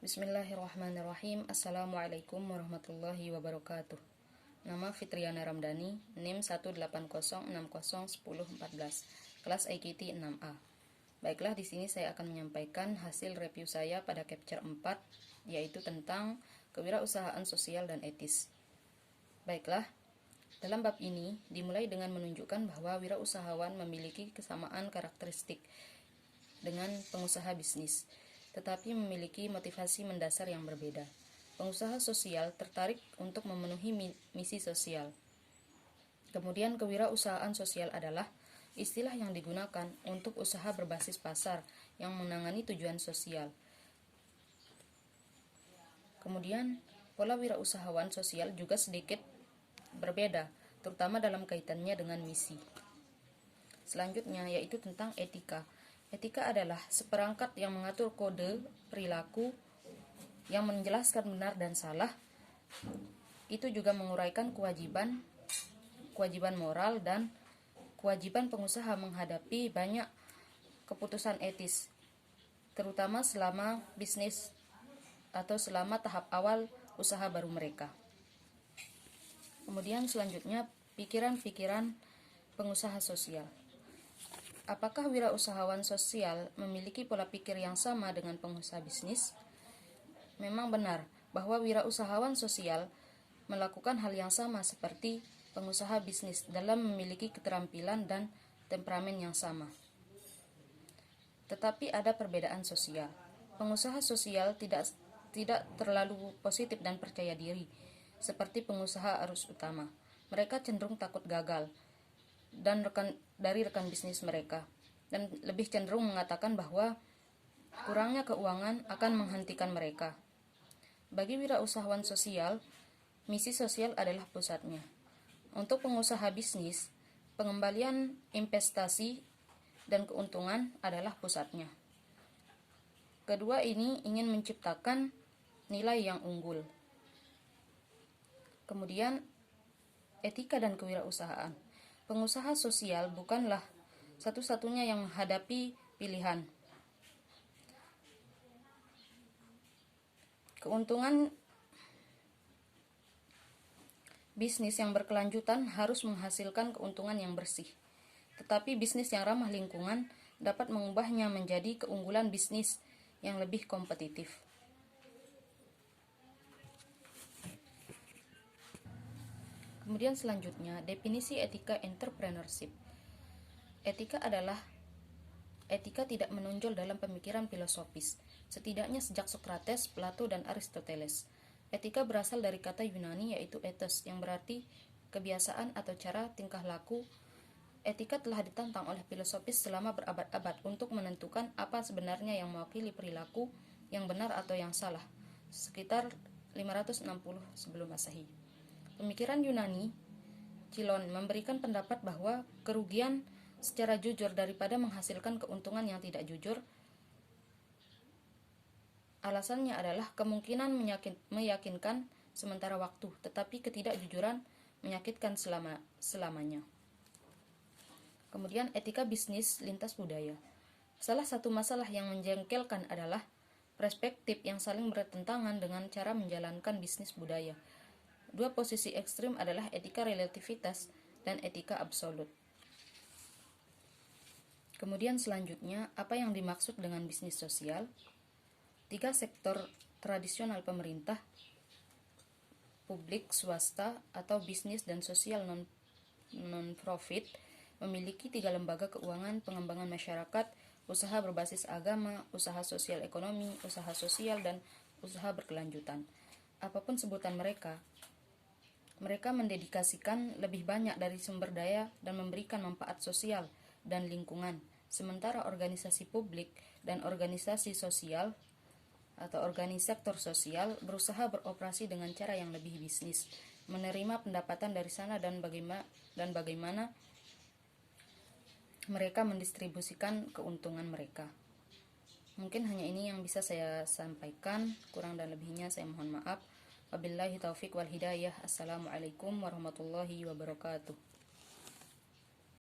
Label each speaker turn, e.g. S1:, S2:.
S1: Bismillahirrahmanirrahim. Assalamualaikum warahmatullahi wabarakatuh. Nama Fitriana Ramdhani, NIM 180601014, kelas IKT 6A. Baiklah, di sini saya akan menyampaikan hasil review saya pada Capture 4, yaitu tentang kewirausahaan sosial dan etis. Baiklah, dalam bab ini dimulai dengan menunjukkan bahwa wirausahawan memiliki kesamaan karakteristik dengan pengusaha bisnis, tetapi memiliki motivasi mendasar yang berbeda. Pengusaha sosial tertarik untuk memenuhi misi sosial. Kemudian kewirausahaan sosial adalah istilah yang digunakan untuk usaha berbasis pasar yang menangani tujuan sosial. Kemudian pola wirausahawan sosial juga sedikit berbeda, terutama dalam kaitannya dengan misi. Selanjutnya yaitu tentang etika. Etika adalah seperangkat yang mengatur kode perilaku yang menjelaskan benar dan salah. Itu juga menguraikan kewajiban moral dan kewajiban pengusaha menghadapi banyak keputusan etis, terutama selama bisnis atau selama tahap awal usaha baru mereka. Kemudian selanjutnya pikiran-pikiran pengusaha sosial. Apakah wirausahawan sosial memiliki pola pikir yang sama dengan pengusaha bisnis? Memang benar bahwa wirausahawan sosial melakukan hal yang sama seperti pengusaha bisnis dalam memiliki keterampilan dan temperamen yang sama. Tetapi ada perbedaan sosial. Pengusaha sosial tidak terlalu positif dan percaya diri, seperti pengusaha arus utama. Mereka cenderung takut gagal dan rekan bisnis mereka, dan lebih cenderung mengatakan bahwa kurangnya keuangan akan menghentikan mereka. Bagi wirausahawan sosial, misi sosial adalah pusatnya. Untuk pengusaha bisnis, pengembalian investasi dan keuntungan adalah pusatnya. Kedua ini ingin menciptakan nilai yang unggul. Kemudian etika dan kewirausahaan. Pengusaha sosial bukanlah satu-satunya yang menghadapi pilihan. Keuntungan bisnis yang berkelanjutan harus menghasilkan keuntungan yang bersih. Tetapi bisnis yang ramah lingkungan dapat mengubahnya menjadi keunggulan bisnis yang lebih kompetitif. Kemudian selanjutnya, definisi etika entrepreneurship. Etika tidak menonjol dalam pemikiran filosofis, setidaknya sejak Socrates, Plato, dan Aristoteles. Etika berasal dari kata Yunani yaitu ethos, yang berarti kebiasaan atau cara tingkah laku. Etika telah ditantang oleh filosofis selama berabad-abad untuk menentukan apa sebenarnya yang mewakili perilaku yang benar atau yang salah, sekitar 560 sebelum Masehi. Pemikiran Yunani, Cilon, memberikan pendapat bahwa kerugian secara jujur daripada menghasilkan keuntungan yang tidak jujur. Alasannya adalah kemungkinan meyakinkan sementara waktu, tetapi ketidakjujuran menyakitkan selamanya. Kemudian etika bisnis lintas budaya. Salah satu masalah yang menjengkelkan adalah perspektif yang saling bertentangan dengan cara menjalankan bisnis budaya. Dua posisi ekstrim adalah etika relativitas dan etika absolut. Kemudian selanjutnya, apa yang dimaksud dengan bisnis sosial? 3 sektor tradisional pemerintah, publik, swasta, atau bisnis dan sosial non-profit memiliki 3 lembaga keuangan pengembangan masyarakat, usaha berbasis agama, usaha sosial ekonomi, usaha sosial, dan usaha berkelanjutan. Apapun sebutan mereka mendedikasikan lebih banyak dari sumber daya dan memberikan manfaat sosial dan lingkungan, sementara organisasi publik dan organisasi sosial atau sektor sosial berusaha beroperasi dengan cara yang lebih bisnis, menerima pendapatan dari sana dan bagaimana mereka mendistribusikan keuntungan mereka. Mungkin hanya ini yang bisa saya sampaikan, kurang dan lebihnya saya mohon maaf. Wabillahi taufiq wal hidayah. Assalamualaikum warahmatullahi wabarakatuh.